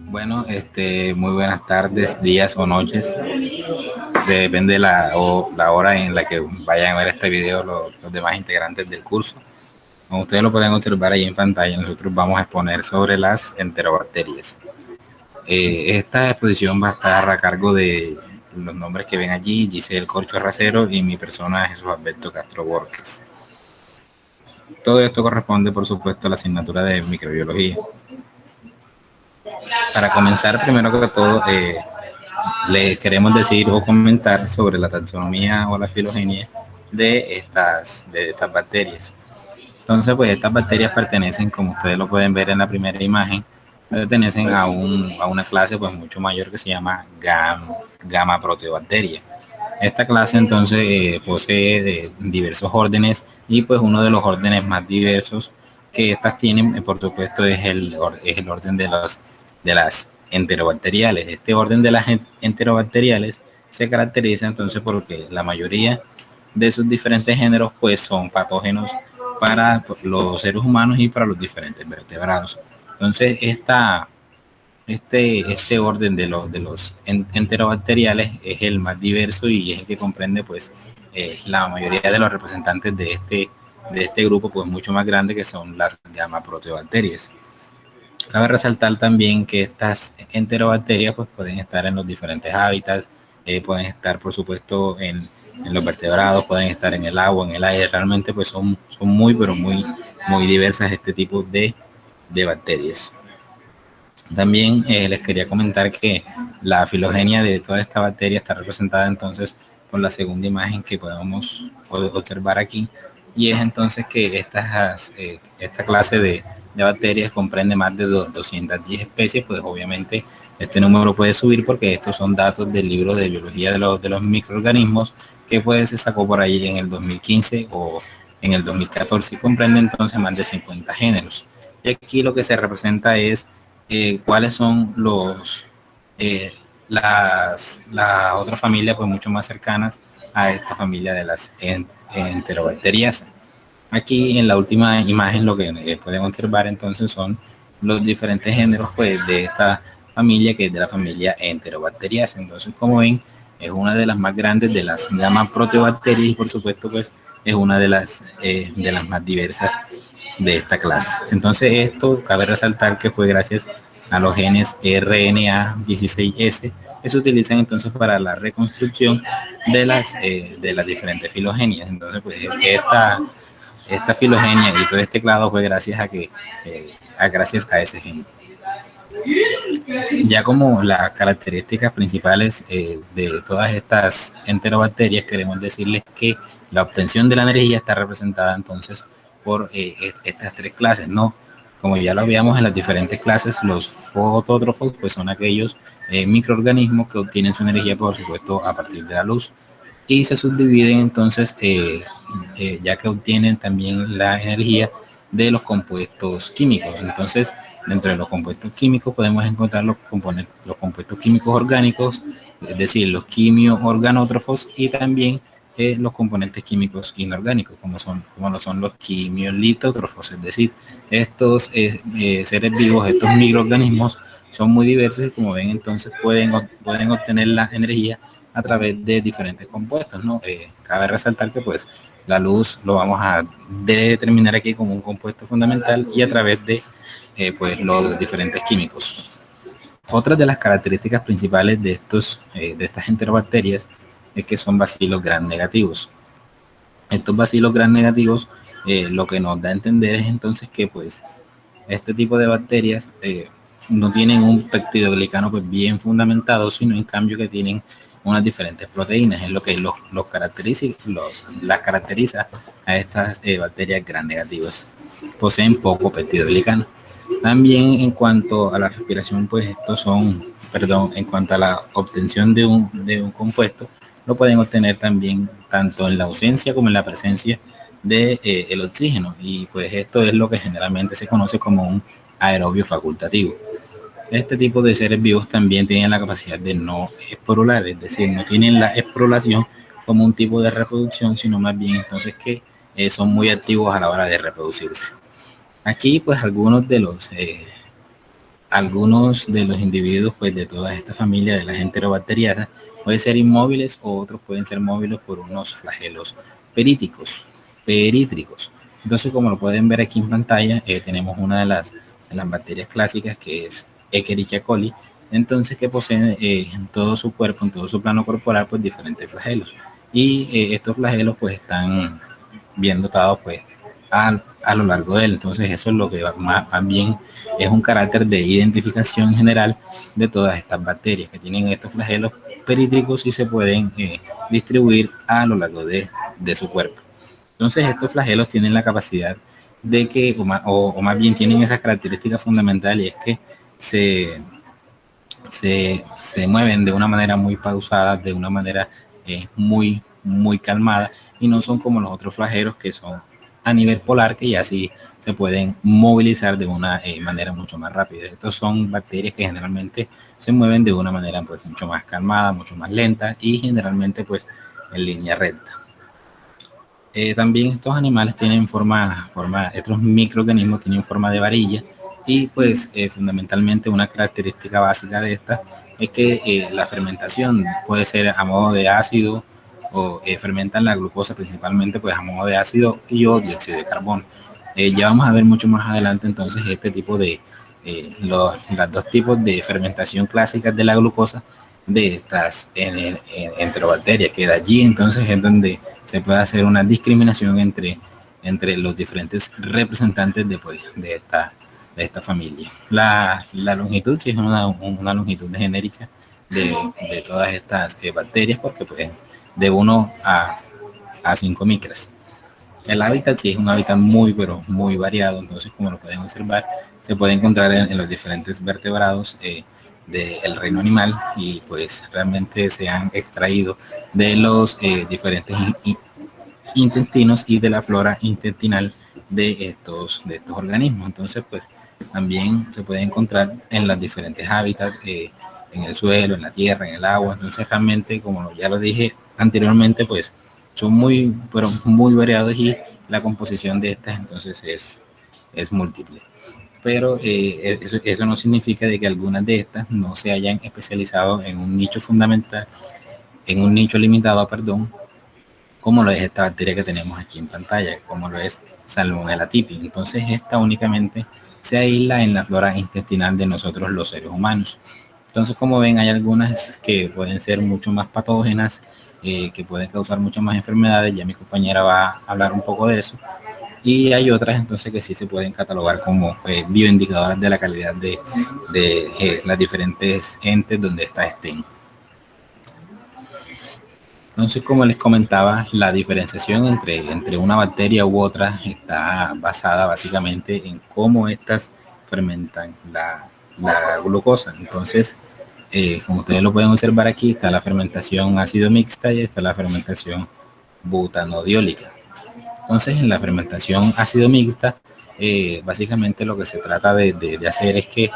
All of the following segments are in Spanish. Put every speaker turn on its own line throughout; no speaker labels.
Bueno, muy buenas tardes, días o noches. Depende de la hora en la que vayan a ver este video los demás integrantes del curso. Como ustedes lo pueden observar ahí en pantalla, nosotros vamos a exponer sobre las enterobacterias. Esta exposición va a estar a cargo de los nombres que ven allí: Giselle Corcho Racero y mi persona, Jesús Alberto Castro Borges. Todo esto corresponde, por supuesto, a la asignatura de microbiología. Para comenzar, primero que todo, le queremos decir o comentar sobre la taxonomía o la filogenia de estas bacterias. Entonces, pues estas bacterias pertenecen, como ustedes lo pueden ver en la primera imagen, pertenecen a una clase pues mucho mayor que se llama Gamma Proteobacteria. Esta clase entonces posee diversos órdenes, y pues uno de los órdenes más diversos que estas tienen, por supuesto, es el orden de las enterobacteriales. Este orden de las enterobacteriales se caracteriza entonces porque la mayoría de sus diferentes géneros pues son patógenos para los seres humanos y para los diferentes vertebrados. Entonces este orden de los enterobacteriales es el más diverso y es el que comprende pues la mayoría de los representantes de este grupo, pues mucho más grande, que son las gamma proteobacterias. Cabe resaltar también que estas enterobacterias pues pueden estar en los diferentes hábitats, pueden estar por supuesto en los vertebrados, pueden estar en el agua, en el aire. Realmente pues son muy pero muy diversas este tipo de bacterias. También les quería comentar que la filogenia de toda esta bacteria está representada entonces por la segunda imagen que podemos observar aquí, y es entonces que esta clase de bacterias comprende más de 210 especies. Pues obviamente este número puede subir porque estos son datos del libro de biología de los microorganismos, que pues se sacó por ahí en el 2015 o en el 2014, y comprende entonces más de 50 géneros. Y aquí lo que se representa es cuáles son eh, las otras familias pues mucho más cercanas a esta familia de las enterobacterias. Aquí en la última imagen lo que pueden observar entonces son los diferentes géneros pues de esta familia, que es de la familia Enterobacteriaceae. Entonces, como ven, es una de las más grandes de las gamma proteobacterias, y por supuesto pues es una de las más diversas de esta clase. Entonces, esto cabe resaltar que fue gracias a los genes RNA16S que se utilizan entonces para la reconstrucción de las diferentes filogenias. Entonces, pues esta filogenia y todo este clado fue gracias a ese gen. Ya como las características principales de todas estas enterobacterias, queremos decirles que la obtención de la energía está representada entonces por estas tres clases, ¿no? Como ya lo habíamos en las diferentes clases, los fotótrofos pues son aquellos microorganismos que obtienen su energía, por supuesto, a partir de la luz, y se subdividen entonces, ya que obtienen también la energía de los compuestos químicos. Entonces, dentro de los compuestos químicos podemos encontrar los compuestos químicos orgánicos, es decir, los quimio-organótrofos, y también los componentes químicos inorgánicos, como lo son los quimiolitótrofos. Es decir, estos seres vivos, estos microorganismos, son muy diversos, y como ven, entonces pueden obtener la energía a través de diferentes compuestos, ¿no? Cabe resaltar que pues la luz lo vamos a determinar aquí como un compuesto fundamental, y a través de pues los diferentes químicos. Otras de las características principales de estas enterobacterias es que son bacilos gram negativos. Estos bacilos gram negativos lo que nos da a entender es entonces que pues este tipo de bacterias no tienen un peptidoglicano pues bien fundamentado, sino en cambio que tienen unas diferentes proteínas. Es lo que las caracteriza a estas bacterias gram negativas. Poseen poco peptidoglicano. También en cuanto a la respiración, pues en cuanto a la obtención de un compuesto, lo pueden obtener también tanto en la ausencia como en la presencia de el oxígeno, y pues esto es lo que generalmente se conoce como un aerobio facultativo. Este tipo de seres vivos también tienen la capacidad de no esporular, es decir, no tienen la esporulación, como un tipo de reproducción, sino más bien entonces que son muy activos a la hora de reproducirse. Aquí pues algunos de los individuos pues de toda esta familia de las enterobacterianas pueden ser inmóviles o otros pueden ser móviles por unos flagelos perítricos. Entonces, como lo pueden ver aquí en pantalla, tenemos una de las bacterias clásicas que es Escherichia coli, entonces que poseen en todo su cuerpo, en todo su plano corporal, pues diferentes flagelos. Y estos flagelos pues están bien dotados pues a lo largo de él. Entonces eso es lo que más bien es un carácter de identificación general de todas estas bacterias que tienen estos flagelos perítricos y se pueden distribuir a lo largo de su cuerpo. Entonces estos flagelos tienen la capacidad de que, o más bien tienen esa característica fundamental y es que se, se mueven de una manera muy pausada, de una manera muy calmada y no son como los otros flagelos que son a nivel polar que ya sí se pueden movilizar de una manera mucho más rápida. Estos son bacterias que generalmente se mueven de una manera pues mucho más calmada, mucho más lenta y generalmente pues en línea recta. También estos animales tienen estos microorganismos tienen forma de varilla y pues fundamentalmente una característica básica de esta es que la fermentación puede ser a modo de ácido o fermentan la glucosa principalmente pues a modo de ácido y o dióxido de carbono. Ya vamos a ver mucho más adelante entonces este tipo de, las dos tipos de fermentación clásicas de la glucosa de estas enterobacterias, que de allí entonces es donde se puede hacer una discriminación entre los diferentes representantes de esta familia. La longitud sí es una longitud genérica de todas estas bacterias, porque pues de 1 a 5 micras. El hábitat sí es un hábitat pero muy variado, entonces como lo pueden observar, se puede encontrar en los diferentes vertebrados del reino animal y pues realmente se han extraído de los diferentes intestinos y de la flora intestinal de estos organismos. Entonces, pues también se puede encontrar en los diferentes hábitats, en el suelo, en la tierra, en el agua. Entonces, realmente, como ya lo dije anteriormente, pues son pero muy variados y la composición de estas entonces es múltiple. Pero eso no significa de que algunas de estas no se hayan especializado en un nicho fundamental, en un nicho limitado, perdón, como lo es esta bacteria que tenemos aquí en pantalla, como lo es Salmonella typhi. Entonces, esta únicamente se aísla en la flora intestinal de nosotros los seres humanos. Entonces, como ven, hay algunas que pueden ser mucho más patógenas, que pueden causar muchas más enfermedades. Ya mi compañera va a hablar un poco de eso. Y hay otras entonces que sí se pueden catalogar como bioindicadoras de la calidad de las diferentes entes donde estas estén. Entonces, como les comentaba, la diferenciación entre una bacteria u otra está basada básicamente en cómo estas fermentan la glucosa. Entonces, como ustedes lo pueden observar aquí, está la fermentación ácido mixta y está la fermentación butanodiólica. Entonces, en la fermentación ácido mixta, básicamente lo que se trata de hacer es que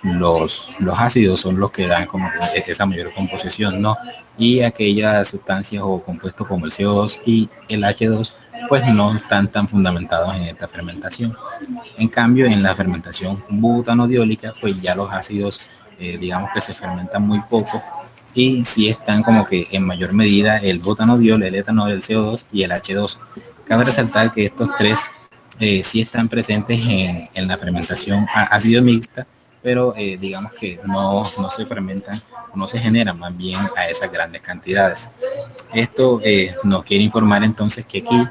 los ácidos son los que dan como esa mayor composición, ¿no? Y aquellas sustancias o compuestos como el CO2 y el H2, pues no están tan fundamentados en esta fermentación. En cambio, en la fermentación butanodiólica, pues ya los ácidos, digamos que se fermentan muy poco y sí están como que en mayor medida el butanodiol, el etanol, el CO2 y el H2. Cabe resaltar que estos tres sí están presentes en la fermentación ácido mixta, pero digamos que no se fermentan, no se generan más bien a esas grandes cantidades. Esto nos quiere informar entonces que aquí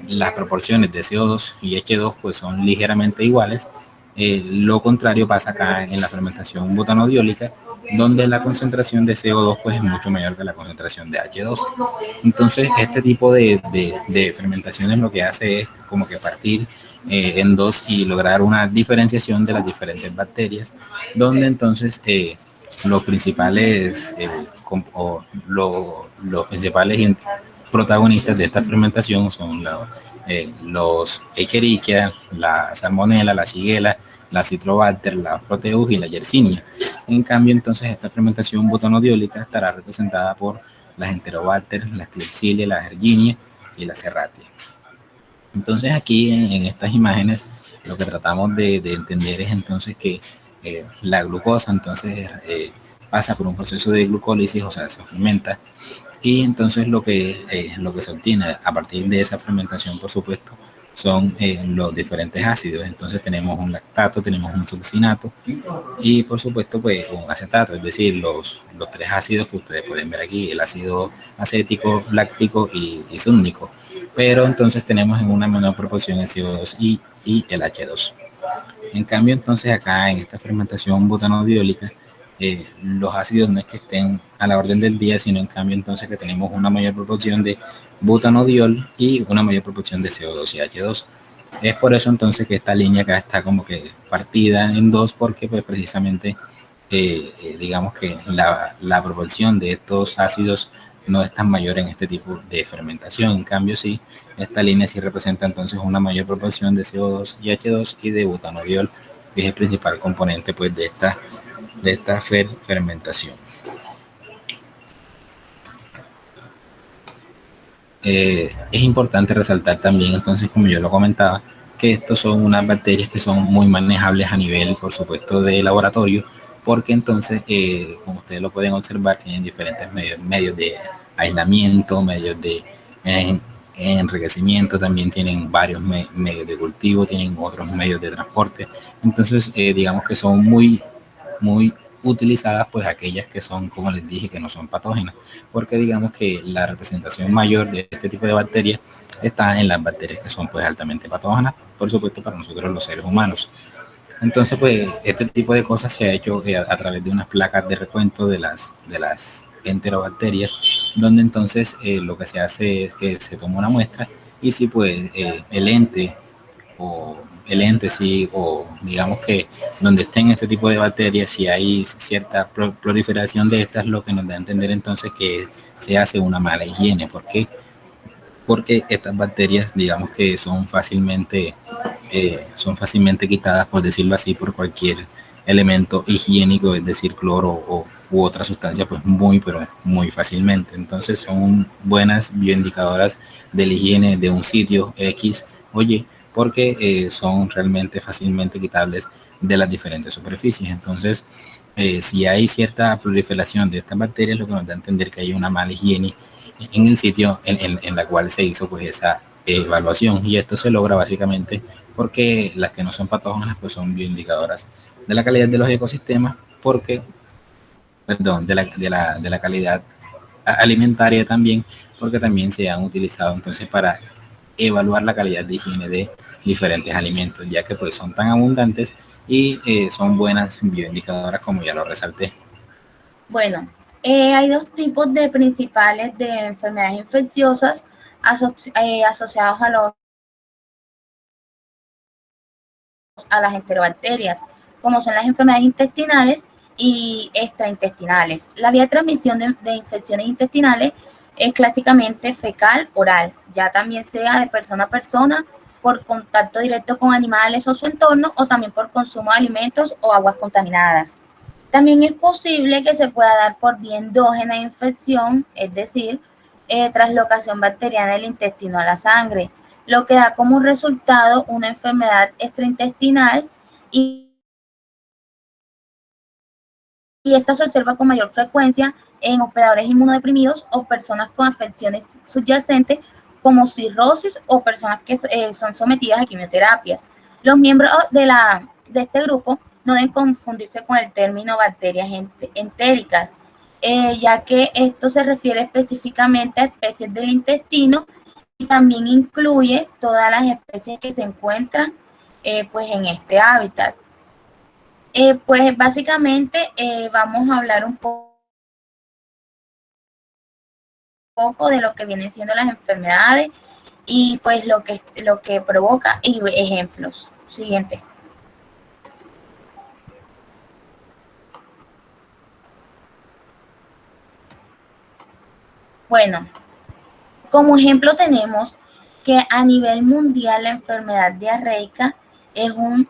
las proporciones de CO2 y H2 pues son ligeramente iguales. Lo contrario pasa acá en la fermentación butanodiólica, donde la concentración de CO2 pues es mucho mayor que la concentración de H2. Entonces este tipo de fermentaciones lo que hace es como que partir en dos y lograr una diferenciación de las diferentes bacterias, donde entonces los principales, los principales protagonistas de esta fermentación son los Escherichia, la Salmonella, la Shigella, la Citrobacter, la Proteus y la Yersinia. En cambio, entonces, esta fermentación butanodiólica estará representada por las Enterobacter, las Klebsiella, las Erginia y las Serratia. Entonces aquí en estas imágenes lo que tratamos de entender es entonces que la glucosa entonces pasa por un proceso de glucólisis, o sea, se fermenta, y entonces lo que se obtiene a partir de esa fermentación, por supuesto, son los diferentes ácidos. Entonces tenemos un lactato, tenemos un succinato y por supuesto pues un acetato, es decir, los tres ácidos que ustedes pueden ver aquí, el ácido acético, láctico y súmnico. Pero entonces tenemos en una menor proporción el CO2 y el H2. En cambio, entonces acá en esta fermentación butanodiólica, los ácidos no es que estén a la orden del día, sino en cambio entonces que tenemos una mayor proporción de butanodiol y una mayor proporción de CO2 y H2. Es por eso entonces que esta línea acá está como que partida en dos, porque pues precisamente digamos que la proporción de estos ácidos no es tan mayor en este tipo de fermentación. En cambio, sí, esta línea sí representa entonces una mayor proporción de CO2 y H2 y de butanodiol, que es el principal componente pues de esta fermentación. Es importante resaltar también, entonces, como yo lo comentaba, que estos son unas bacterias que son muy manejables a nivel, por supuesto, de laboratorio, porque entonces, como ustedes lo pueden observar, tienen diferentes medios de aislamiento, medios de eh, enriquecimiento, también tienen varios medios de cultivo, tienen otros medios de transporte. Entonces, digamos que son muy utilizadas pues aquellas que son, como les dije, que no son patógenas, porque digamos que la representación mayor de este tipo de bacterias está en las bacterias que son pues altamente patógenas, por supuesto para nosotros los seres humanos. Entonces pues este tipo de cosas se ha hecho a través de unas placas de recuento de las enterobacterias, donde entonces lo que se hace es que se toma una muestra y si pues el ente o el ente, sí, o digamos que donde estén este tipo de bacterias, si hay cierta proliferación de estas, lo que nos da a entender entonces que se hace una mala higiene. ¿Por qué? Porque estas bacterias, digamos que son fácilmente quitadas, por decirlo así, por cualquier elemento higiénico, es decir, cloro u otra sustancia, pues pero muy fácilmente. Entonces son buenas bioindicadoras de la higiene de un sitio X, oye, porque son realmente fácilmente quitables de las diferentes superficies. Entonces, si hay cierta proliferación de estas bacterias, lo que nos da a entender que hay una mala higiene en el sitio en la cual se hizo pues esa evaluación, y esto se logra básicamente porque las que no son patógenas pues son bioindicadoras de la calidad de los ecosistemas, porque, perdón, de la calidad alimentaria también, porque también se han utilizado entonces para evaluar la calidad de higiene de diferentes alimentos, ya que pues son tan abundantes y son buenas bioindicadoras como ya lo resalté.
Bueno, hay dos tipos de principales de enfermedades infecciosas asociados a las enterobacterias, como son las enfermedades intestinales y extraintestinales. La vía de transmisión de infecciones intestinales es clásicamente fecal-oral, ya también sea de persona a persona, por contacto directo con animales o su entorno, o también por consumo de alimentos o aguas contaminadas. También es posible que se pueda dar por vía endógena de infección, es decir, traslocación bacteriana del intestino a la sangre, lo que da como resultado una enfermedad extraintestinal y esta se observa con mayor frecuencia en hospedadores inmunodeprimidos o personas con afecciones subyacentes como cirrosis o personas que son sometidas a quimioterapias. Los miembros de este grupo no deben confundirse con el término bacterias entéricas, ya que esto se refiere específicamente a especies del intestino y también incluye todas las especies que se encuentran pues en este hábitat. Pues básicamente vamos a hablar un poco de lo que vienen siendo las enfermedades y pues lo que provoca y ejemplos. Siguiente. Bueno, como ejemplo tenemos que a nivel mundial la enfermedad diarreica es un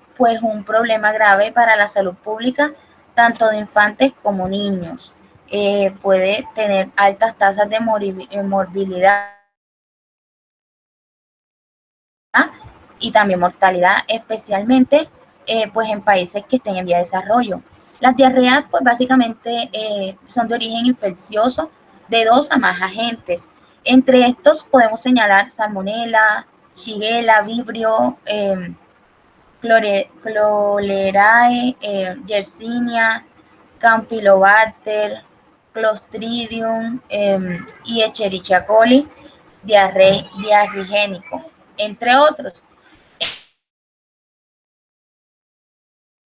problema grave para la salud pública tanto de infantes como niños. puede tener altas tasas de morbilidad y también mortalidad, especialmente pues en países que estén en vía de desarrollo. Las diarreas pues básicamente son de origen infeccioso de 2 a más agentes. Entre estos podemos señalar salmonella, shigella, vibrio, cholerae, yersinia, campylobacter, clostridium y Escherichia coli diarrigénico, entre otros.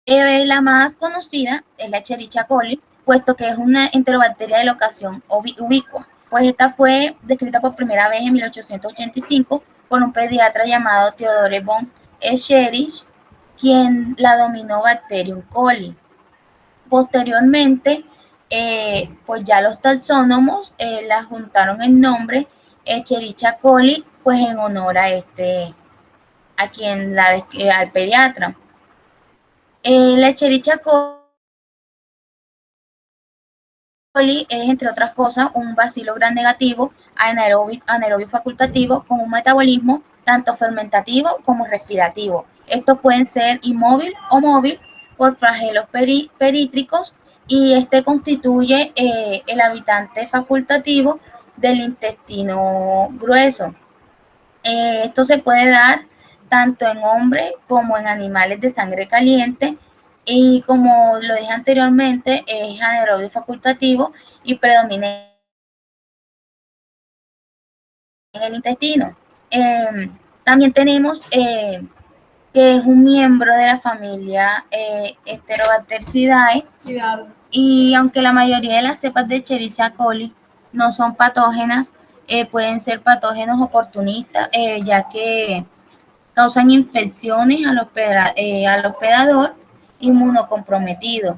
La más conocida es la Escherichia coli, puesto que es una enterobacteria de locación ubicua, pues esta fue descrita por primera vez en 1885 por un pediatra llamado Theodore von Escherichia, quien la denominó Bacterium coli. Posteriormente, pues ya los taxónomos la juntaron el nombre Escherichia coli, pues en honor a al pediatra. La Escherichia coli es, entre otras cosas, un bacilo gram negativo anaerobio facultativo con un metabolismo tanto fermentativo como respirativo. Estos pueden ser inmóvil o móvil por flagelos perítricos y este constituye el habitante facultativo del intestino grueso. Esto se puede dar tanto en hombres como en animales de sangre caliente y, como lo dije anteriormente, es anaerobio facultativo y predomina en el intestino. También tenemos que es un miembro de la familia Enterobacteridae, y aunque la mayoría de las cepas de Escherichia coli no son patógenas, pueden ser patógenos oportunistas, ya que causan infecciones al hospedador inmunocomprometido.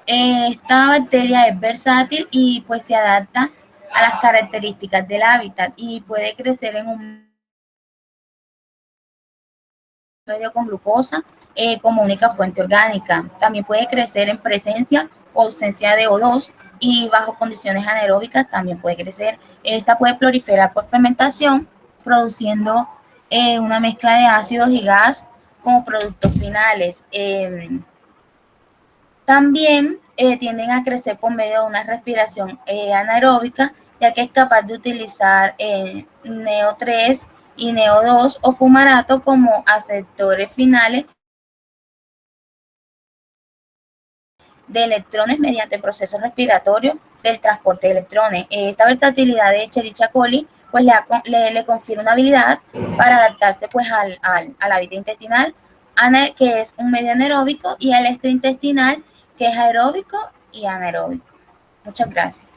Esta bacteria es versátil y pues se adapta a las características del hábitat y puede crecer en un medio con glucosa como única fuente orgánica. También puede crecer en presencia o ausencia de O2 y bajo condiciones anaeróbicas también puede crecer. Esta puede proliferar por fermentación, produciendo una mezcla de ácidos y gas como productos finales. También tienden a crecer por medio de una respiración anaeróbica, ya que es capaz de utilizar NO3 y NO2 o fumarato como aceptores finales de electrones mediante procesos respiratorios del transporte de electrones. Esta versatilidad de Escherichia coli pues le confiere una habilidad para adaptarse pues al hábitat intestinal, que es un medio anaeróbico, y al extraintestinal, que es aeróbico y anaeróbico. Muchas gracias.